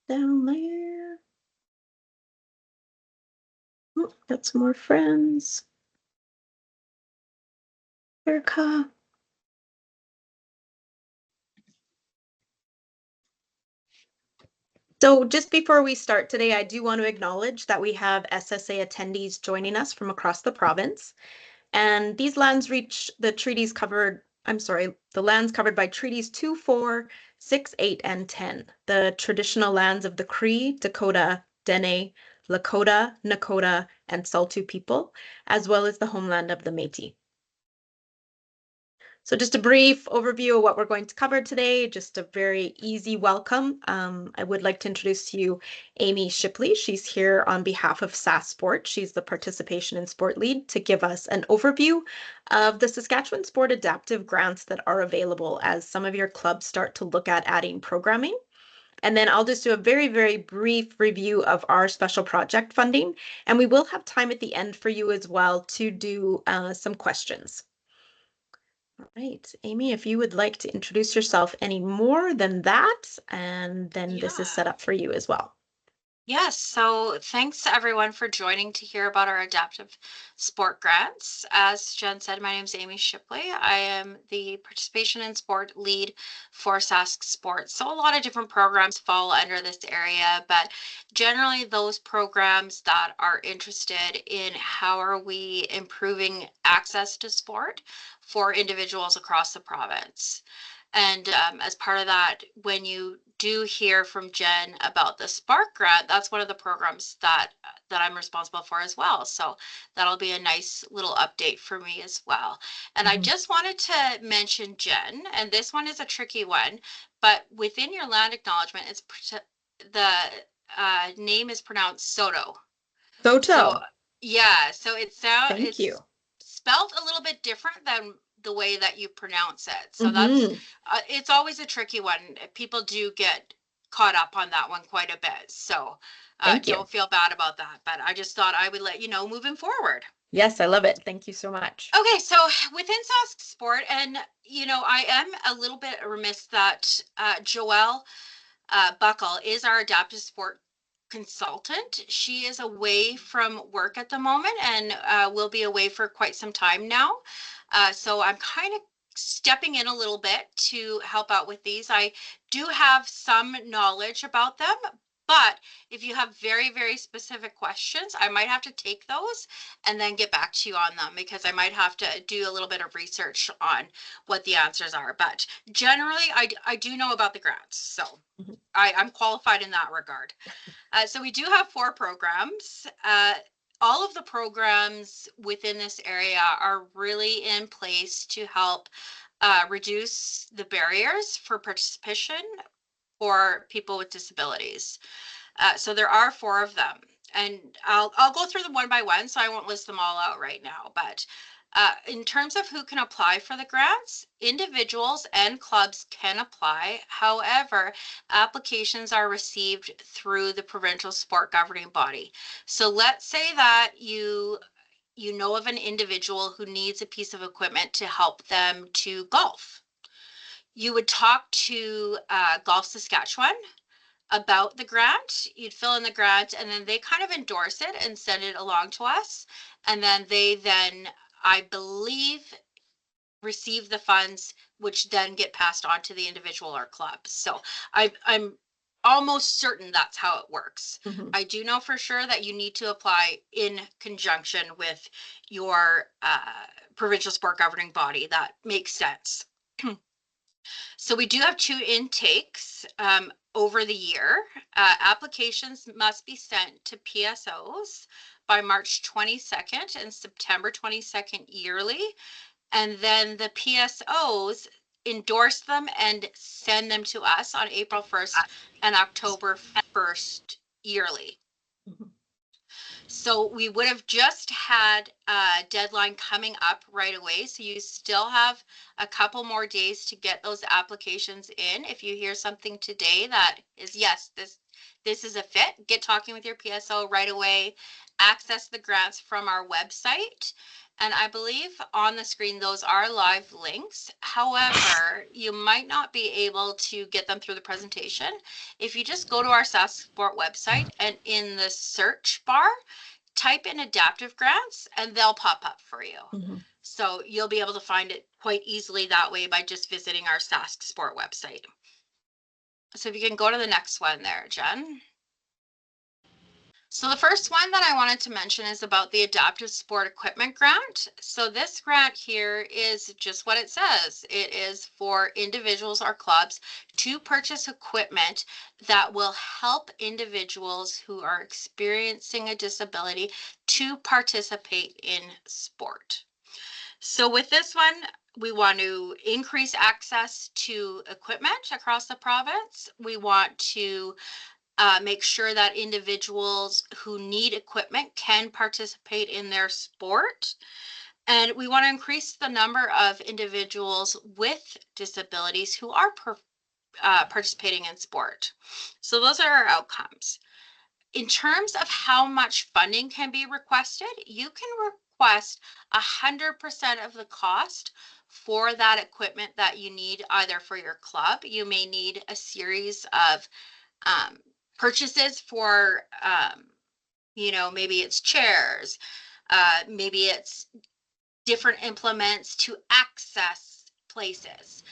down there. Oh, got some more friends. Erica. So just before we start today, I do want to acknowledge that we have SSA attendees joining us from across the province. And these lands reach the treaties covered, the lands covered by treaties 2, 4, 6, 8, and 10. The traditional lands of the Cree, Dakota, Dene, Lakota, Nakota, and Saulteaux people, as well as the homeland of the Métis. So just a brief overview of what we're going to cover today, just a very easy welcome. I would like to introduce to you Amy Shipley. She's here on behalf of SAS Sport. She's the Participation in Sport lead to give us an overview of the Saskatchewan Sport Adaptive grants that are available as some of your clubs start to look at adding programming. And then I'll just do a very, very brief review of our special project funding. And we will have time at the end for you as well to do some questions. All right, Amy, if you would like to introduce yourself any more than that, and then this is set up for you as well. Yes, so thanks everyone for joining to hear about our adaptive sport grants. As Jen said, my name is Amy Shipley. I am the participation in sport lead for Sask Sports. So a lot of different programs fall under this area, but generally those programs that are interested in how are we improving access to sport for individuals across the province. And as part of that, when you do hear from Jen about the Spark grant, that's one of the programs that I'm responsible for as well. So that'll be a nice little update for me as well. And I just wanted to mention Jen, and this one is a tricky one, but within your land acknowledgement, it's the name is pronounced Soto. Soto. So yeah, so Thank you. it's spelled a little bit different than the way that you pronounce it. So Mhm. it's always a tricky one. People do get caught up on that one quite a bit. So Thank you. don't feel bad about that. But I just thought I would let you know moving forward. Yes, I love it. Thank you so much. Okay, so within Sask Sport, and I am a little bit remiss that Joelle Buckle is our adaptive sport consultant. She is away from work at the moment and will be away for quite some time now. So I'm kind of stepping in a little bit to help out with these. I do have some knowledge about them, but if you have very, very specific questions, I might have to take those and then get back to you on them because I might have to do a little bit of research on what the answers are. But generally, I do know about the grants. So I'm qualified in that regard. So we do have 4 programs. All of the programs within this area are really in place to help reduce the barriers for participation for people with disabilities. So there are 4 of them, and I'll go through them one by one, so I won't list them all out right now. But in terms of who can apply for the grants, individuals and clubs can apply. However, applications are received through the provincial sport governing body. So let's say that you know of an individual who needs a piece of equipment to help them to golf. You would talk to Golf Saskatchewan about the grant. You'd fill in the grant and then they kind of endorse it and send it along to us. And then I believe, receive the funds, which then get passed on to the individual or club. So I'm almost certain that's how it works. I do know for sure that you need to apply in conjunction with your provincial sport governing body. That makes sense. So we do have 2 intakes over the year. Applications must be sent to PSOs by March 22nd and September 22nd yearly. And then the PSOs endorse them and send them to us on April 1st and October 1st yearly. So we would have just had a deadline coming up right away. So you still have a couple more days to get those applications in. If you hear something today that is, yes, this is a fit, get talking with your PSO right away, access the grants from our website. And I believe on the screen, those are live links. However, you might not be able to get them through the presentation. If you just go to our SAS Sport website and in the search bar, type in adaptive grants and they'll pop up for you. Mm-hmm. So you'll be able to find it quite easily that way by just visiting our Sask Sport website. So if you can go to the next one there, Jen. So the first one that I wanted to mention is about the Adaptive Sport Equipment Grant. So this grant here is just what it says. It is for individuals or clubs to purchase equipment that will help individuals who are experiencing a disability to participate in sport. So with this one, we want to increase access to equipment across the province. We want to make sure that individuals who need equipment can participate in their sport. And we want to increase the number of individuals with disabilities who are participating in sport. So those are our outcomes. In terms of how much funding can be requested, you can request 100% of the cost for that equipment that you need either for your club. You may need a series of purchases for, maybe it's chairs, maybe it's different implements to access places.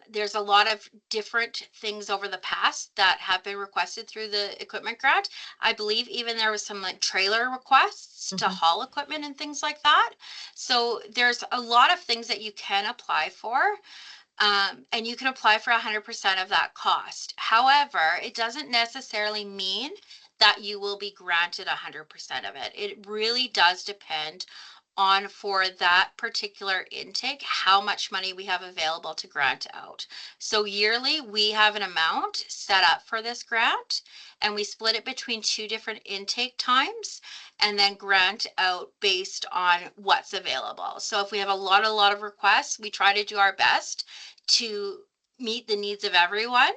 There's a lot of different things over the past that have been requested through the equipment grant. I believe even there was some like trailer requests to haul equipment and things like that. So there's a lot of things that you can apply for. And you can apply for 100% of that cost. However, it doesn't necessarily mean that you will be granted 100% of it. It really does depend on, for that particular intake, how much money we have available to grant out. So yearly, we have an amount set up for this grant, and we split it between 2 different intake times and then grant out based on what's available. So if we have a lot of requests, we try to do our best to meet the needs of everyone,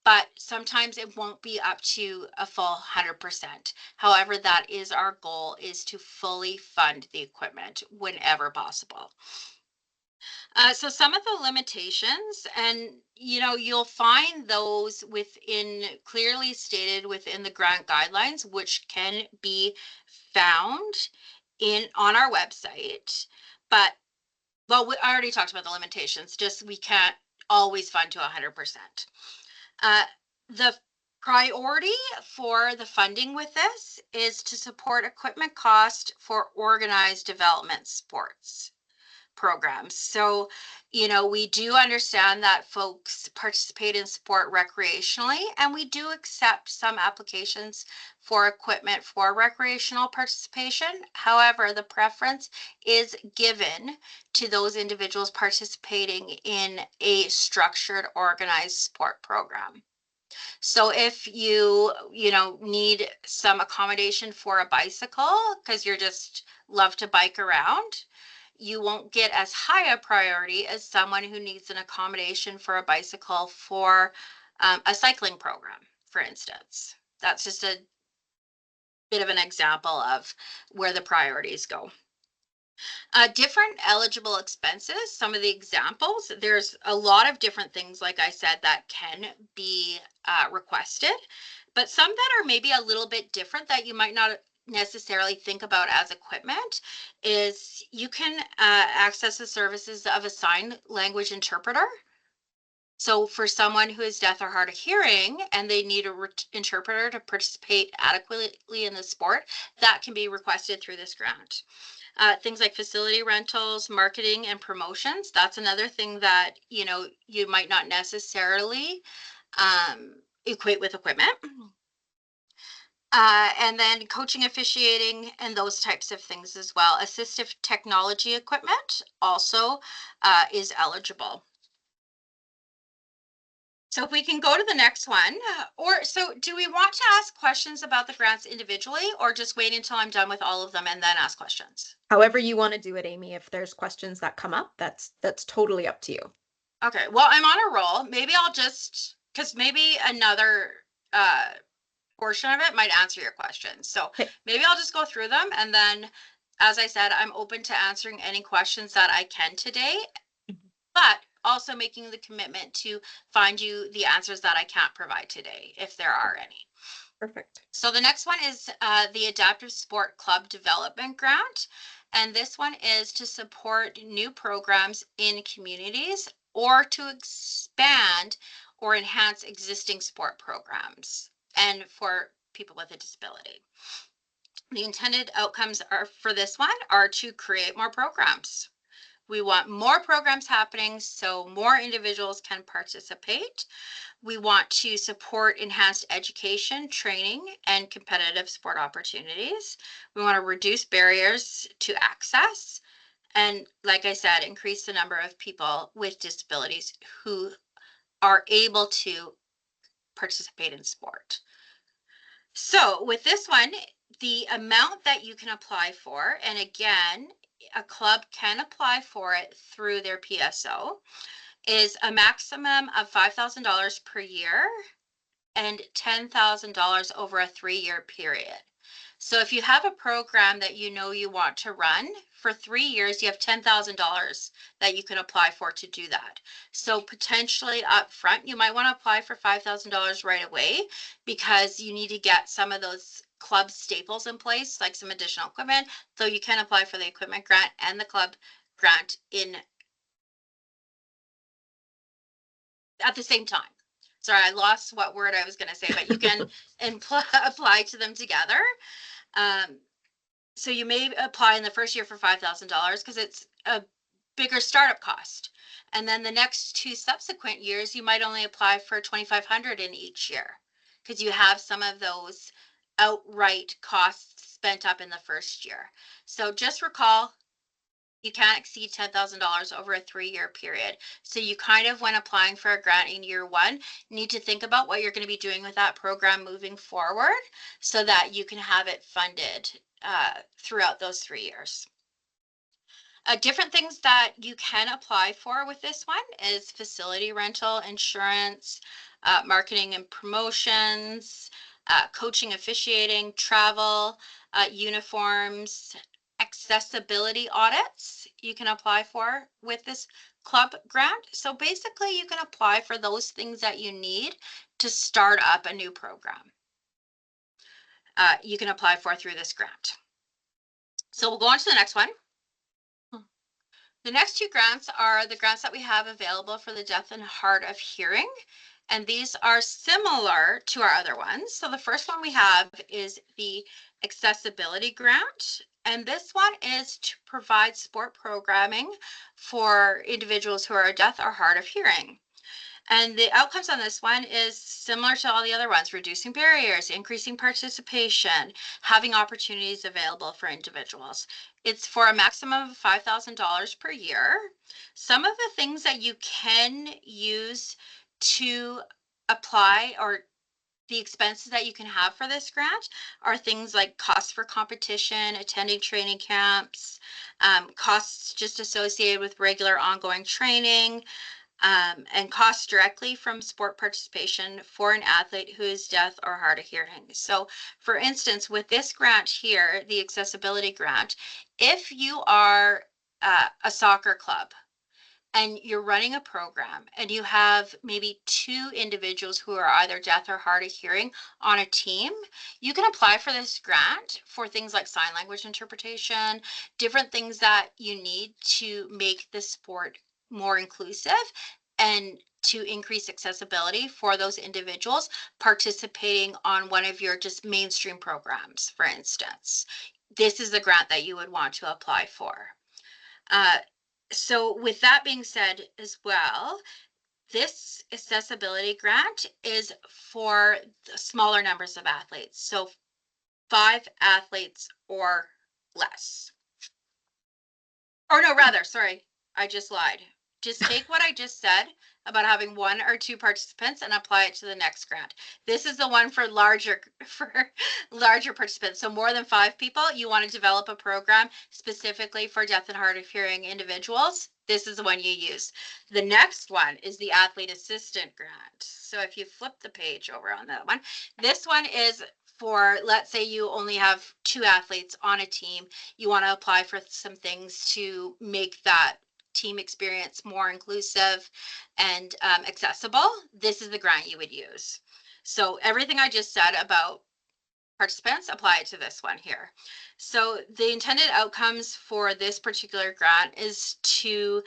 but sometimes it won't be up to a full 100%. However, that is our goal, is to fully fund the equipment whenever possible. So some of the limitations, and you'll find those clearly stated within the grant guidelines, which can be found on our website. But I already talked about the limitations, just we can't always fund to 100%. The priority for the funding with this is to support equipment cost for organized development sports programs. So, we do understand that folks participate in sport recreationally, and we do accept some applications for equipment for recreational participation. However, the preference is given to those individuals participating in a structured, organized sport program. So if you need some accommodation for a bicycle because you're just love to bike around, you won't get as high a priority as someone who needs an accommodation for a bicycle for a cycling program, for instance. That's just a bit of an example of where the priorities go. Different eligible expenses, some of the examples, there's a lot of different things, like I said, that can be requested, but some that are maybe a little bit different that you might not necessarily think about as equipment is you can access the services of a sign language interpreter. So for someone who is deaf or hard of hearing and they need an interpreter to participate adequately in the sport, that can be requested through this grant. Things like facility rentals, marketing, and promotions. That's another thing that, you might not necessarily equate with equipment. And then coaching, officiating, and those types of things as well. Assistive technology equipment also is eligible. So if we can go to the next one, so do we want to ask questions about the grants individually, or just wait until I'm done with all of them and then ask questions? However you want to do it, Amy. If there's questions that come up, that's totally up to you. Okay, well, I'm on a roll. Maybe I'll just, because maybe another portion of it might answer your questions. So maybe I'll just go through them and then as I said, I'm open to answering any questions that I can today, Mhm. but also making the commitment to find you the answers that I can't provide today, if there are any. Perfect. So the next one is the Adaptive Sport Club Development Grant. And this one is to support new programs in communities or to expand or enhance existing sport programs and for people with a disability. The intended outcomes are for this one are to create more programs. We want more programs happening so more individuals can participate. We want to support enhanced education, training, and competitive sport opportunities. We want to reduce barriers to access. And like I said, increase the number of people with disabilities who are able to participate in sport. So with this one, the amount that you can apply for, and again, a club can apply for it through their PSO, is a maximum of $5,000 per year and $10,000 over a 3-year period. So if you have a program that you know you want to run for 3 years, you have $10,000 that you can apply for to do that. So potentially up front, you might want to apply for $5,000 right away because you need to get some of those club staples in place, like some additional equipment. So you can apply for the equipment grant and the club grant at the same time. Sorry, I lost what word I was going to say, but you can apply to them together. So you may apply in the first year for $5,000 because it's a bigger startup cost. And then the next 2 subsequent years, you might only apply for $2,500 in each year because you have some of those outright costs spent up in the first year. So just recall, you can't exceed $10,000 over a 3-year period. So you kind of, when applying for a grant in year 1, need to think about what you're going to be doing with that program moving forward so that you can have it funded throughout those 3 years. Different things that you can apply for with this one is facility rental, insurance, marketing and promotions, coaching, officiating, travel, uniforms, accessibility audits you can apply for with this club grant. So basically you can apply for those things that you need to start up a new program. You can apply for through this grant. So we'll go on to the next one. The next 2 grants are the grants that we have available for the deaf and hard of hearing. And these are similar to our other ones. So the first one we have is the accessibility grant. And this one is to provide sport programming for individuals who are deaf or hard of hearing. And the outcomes on this one is similar to all the other ones: reducing barriers, increasing participation, having opportunities available for individuals. It's for a maximum of $5,000 per year. Some of the things that you can use to apply, or the expenses that you can have for this grant, are things like costs for competition, attending training camps, costs just associated with regular ongoing training, and costs directly from sport participation for an athlete who is deaf or hard of hearing. So for instance, with this grant here, the accessibility grant, if you are a soccer club and you're running a program and you have maybe 2 individuals who are either deaf or hard of hearing on a team, you can apply for this grant for things like sign language interpretation, different things that you need to make the sport more inclusive and to increase accessibility for those individuals participating on one of your just mainstream programs, for instance. This is the grant that you would want to apply for. So with that being said as well, this accessibility grant is for smaller numbers of athletes. So 5 athletes or less. Or no, rather, sorry, I just lied. Just take what I just said about having 1 or 2 participants and apply it to the next grant. This is the one for larger participants. So more than 5 people, you want to develop a program specifically for deaf and hard of hearing individuals. This is the one you use. The next one is the athlete assistant grant. So if you flip the page over on that one, this one is for, let's say you only have 2 athletes on a team, you want to apply for some things to make that team experience more inclusive and accessible, this is the grant you would use. So everything I just said about participants, apply it to this one here. So the intended outcomes for this particular grant is to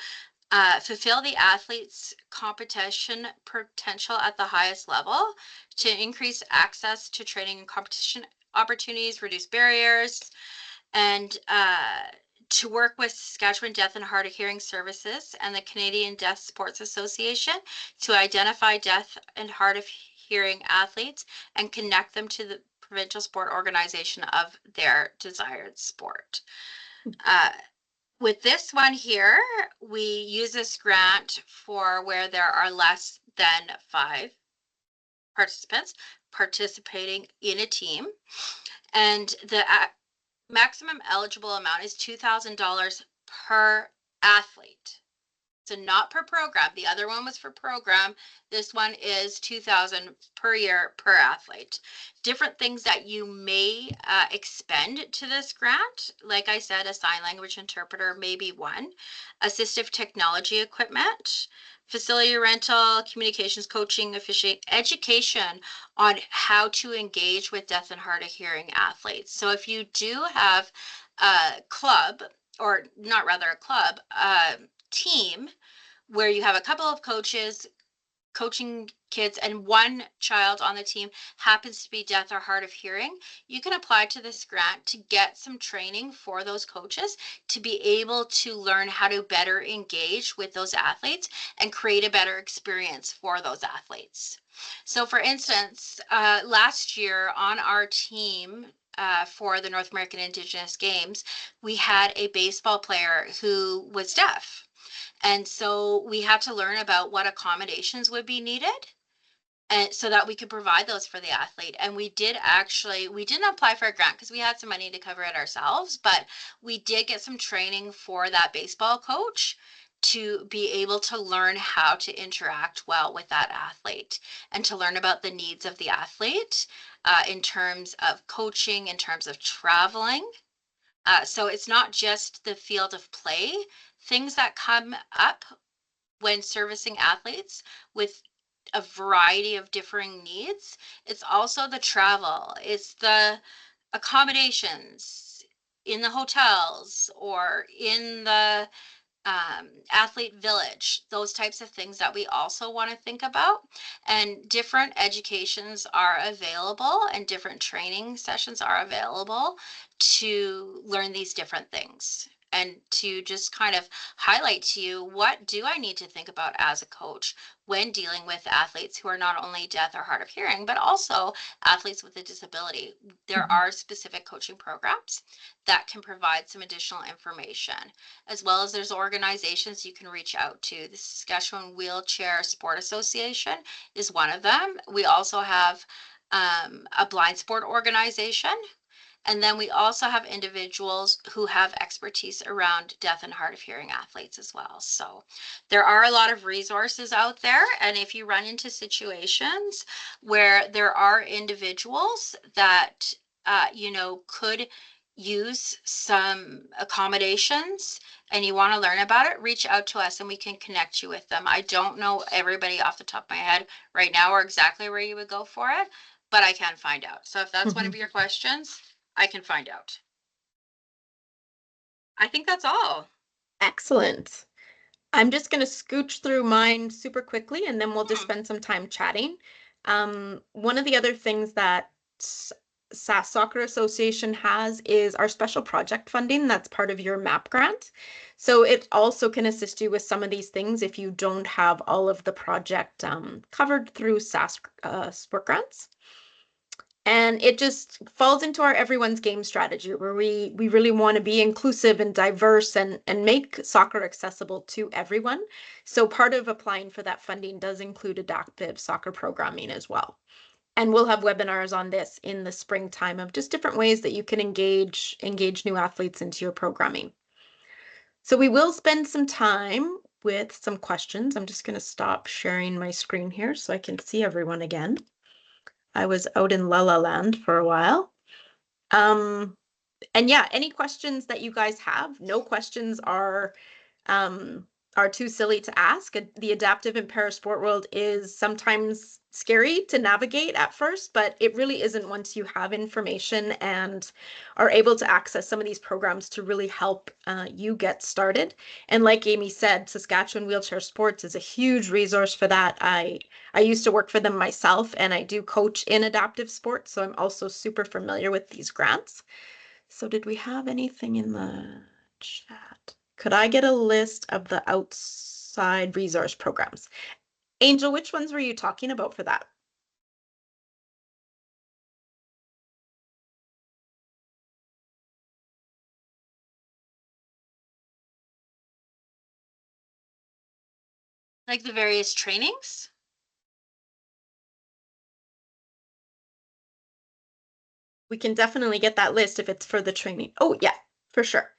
fulfill the athlete's competition potential at the highest level, to increase access to training and competition opportunities, reduce barriers, and to work with Saskatchewan Deaf and Hard of Hearing Services and the Canadian Deaf Sports Association to identify deaf and hard of hearing athletes and connect them to the provincial sport organization of their desired sport. With this one here, we use this grant for where there are less than 5 participants participating in a team. And the maximum eligible amount is $2,000 per athlete. So not per program. The other one was for program. This one is $2,000 per year per athlete. Different things that you may expend to this grant. Like I said, a sign language interpreter may be one. Assistive technology equipment, facility rental, communications, coaching, officiating, education on how to engage with deaf and hard of hearing athletes. So if you do have a club, or not rather a club, team where you have a couple of coaches coaching kids and one child on the team happens to be deaf or hard of hearing, you can apply to this grant to get some training for those coaches to be able to learn how to better engage with those athletes and create a better experience for those athletes. So for instance, last year on our team, for the North American Indigenous Games, we had a baseball player who was deaf. And so we had to learn about what accommodations would be needed, and so that we could provide those for the athlete. And we didn't apply for a grant because we had some money to cover it ourselves, but we did get some training for that baseball coach to be able to learn how to interact well with that athlete and to learn about the needs of the athlete in terms of coaching, in terms of traveling. So it's not just the field of play, things that come up when servicing athletes with a variety of differing needs. It's also the travel, it's the accommodations in the hotels or in the athlete village, those types of things that we also want to think about. And different educations are available and different training sessions are available to learn these different things and to just kind of highlight to you, what do I need to think about as a coach when dealing with athletes who are not only deaf or hard of hearing, but also athletes with a disability. There are specific coaching programs that can provide some additional information, as well as there's organizations you can reach out to. The Saskatchewan Wheelchair Sport Association is one of them. We also have a blind sport organization. And then we also have individuals who have expertise around deaf and hard of hearing athletes as well. So there are a lot of resources out there. And if you run into situations where there are individuals that, could use some accommodations and you want to learn about it, reach out to us and we can connect you with them. I don't know everybody off the top of my head right now or exactly where you would go for it, but I can find out. So if that's one of your questions, I can find out. I think that's all. Excellent. I'm just going to scooch through mine super quickly and then we'll just spend some time chatting. One of the other things that SAS Soccer Association has is our special project funding. That's part of your MAP grant. So it also can assist you with some of these things if you don't have all of the project covered through SAS sport grants. And it just falls into our everyone's game strategy where we really want to be inclusive and diverse and make soccer accessible to everyone. So part of applying for that funding does include adaptive soccer programming as well. And we'll have webinars on this in the springtime of just different ways that you can engage new athletes into your programming. So we will spend some time with some questions. I'm just going to stop sharing my screen here so I can see everyone again. I was out in La La Land for a while. And yeah, any questions that you guys have, no questions um, are too silly to ask. The adaptive and parasport world is sometimes scary to navigate at first, but it really isn't once you have information and are able to access some of these programs to really help you get started. And like Amy said, Saskatchewan Wheelchair Sports is a huge resource for that. I used to work for them myself, and I do coach in adaptive sports, so I'm also super familiar with these grants. So did we have anything in the chat? Could I get a list of the outside resource programs? Angel, which ones were you talking about for that? Like the various trainings? We can definitely get that list if it's for the training. Oh, yeah, for sure.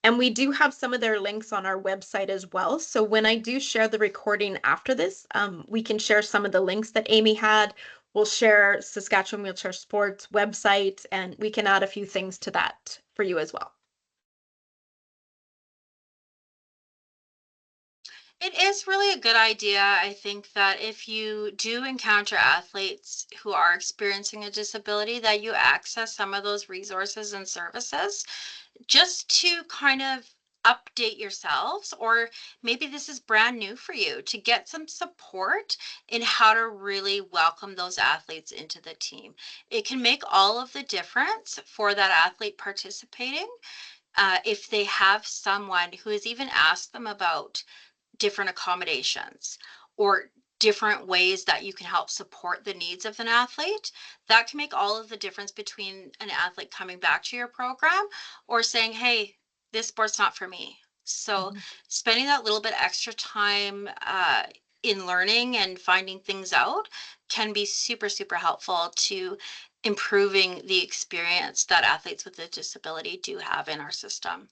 And we do have some of their links on our website as well. So when I do share the recording after this, we can share some of the links that Amy had. We'll share Saskatchewan Wheelchair Sports website, and we can add a few things to that for you as well. It is really a good idea. I think that if you do encounter athletes who are experiencing a disability, that you access some of those resources and services just to kind of update yourselves, or maybe this is brand new for you, to get some support in how to really welcome those athletes into the team. It can make all of the difference for that athlete participating if they have someone who has even asked them about different accommodations or different ways that you can help support the needs of an athlete. That can make all of the difference between an athlete coming back to your program or saying, hey, this sport's not for me. So spending that little bit extra time in learning and finding things out can be super, super helpful to improving the experience that athletes with a disability do have in our system.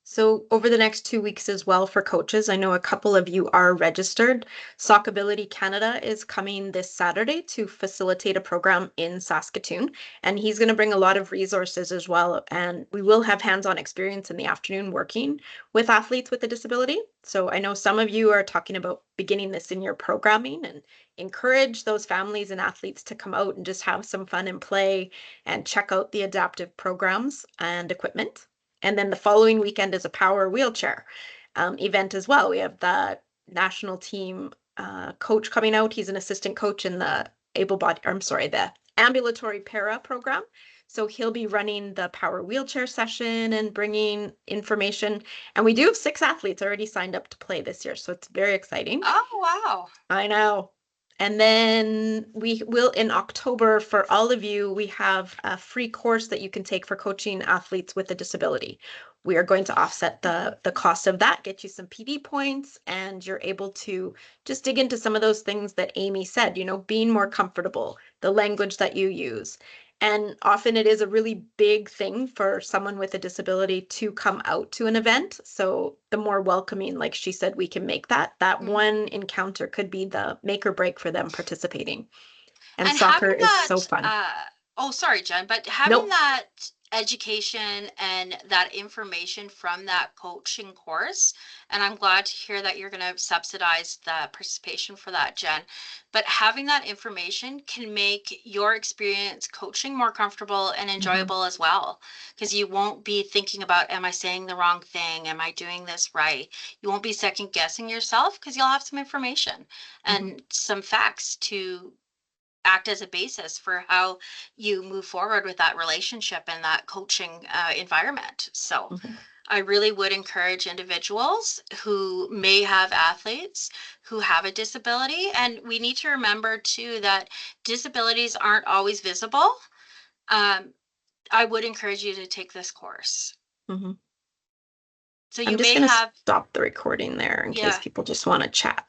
So over the next 2 weeks as well for coaches, I know a couple of you are registered. Sockability Canada is coming this Saturday to facilitate a program in Saskatoon, and he's going to bring a lot of resources as well. And we will have hands-on experience in the afternoon working with athletes with a disability. So I know some of you are talking about beginning this in your programming, and encourage those families and athletes to come out and just have some fun and play and check out the adaptive programs and equipment. And then the following weekend is a power wheelchair event as well. We have the national team coach coming out. He's an assistant coach in the the ambulatory para program. So he'll be running the power wheelchair session and bringing information. And we do have 6 athletes already signed up to play this year. So it's very exciting. Oh, wow. I know. And then we will in October for all of you, we have a free course that you can take for coaching athletes with a disability. We are going to offset the cost of that, get you some PD points, and you're able to just dig into some of those things that Amy said, being more comfortable, the language that you use. And often it is a really big thing for someone with a disability to come out to an event. So the more welcoming, like she said, we can make that one encounter could be the make or break for them participating. And soccer having is that, so fun. oh, sorry, Jen, but having Nope. that education and that information from that coaching course, and I'm glad to hear that you're going to subsidize the participation for that, Jen, but having that information can make your experience coaching more comfortable and enjoyable as well, because you won't be thinking about, am I saying the wrong thing? Am I doing this right? You won't be second guessing yourself because you'll have some information and some facts to act as a basis for how you move forward with that relationship and that coaching environment. So I really would encourage individuals who may have athletes who have a disability. And we need to remember too that disabilities aren't always visible. I would encourage you to take this course. So I'm you just may going to have, stop the recording there in case yeah. people just want to chat.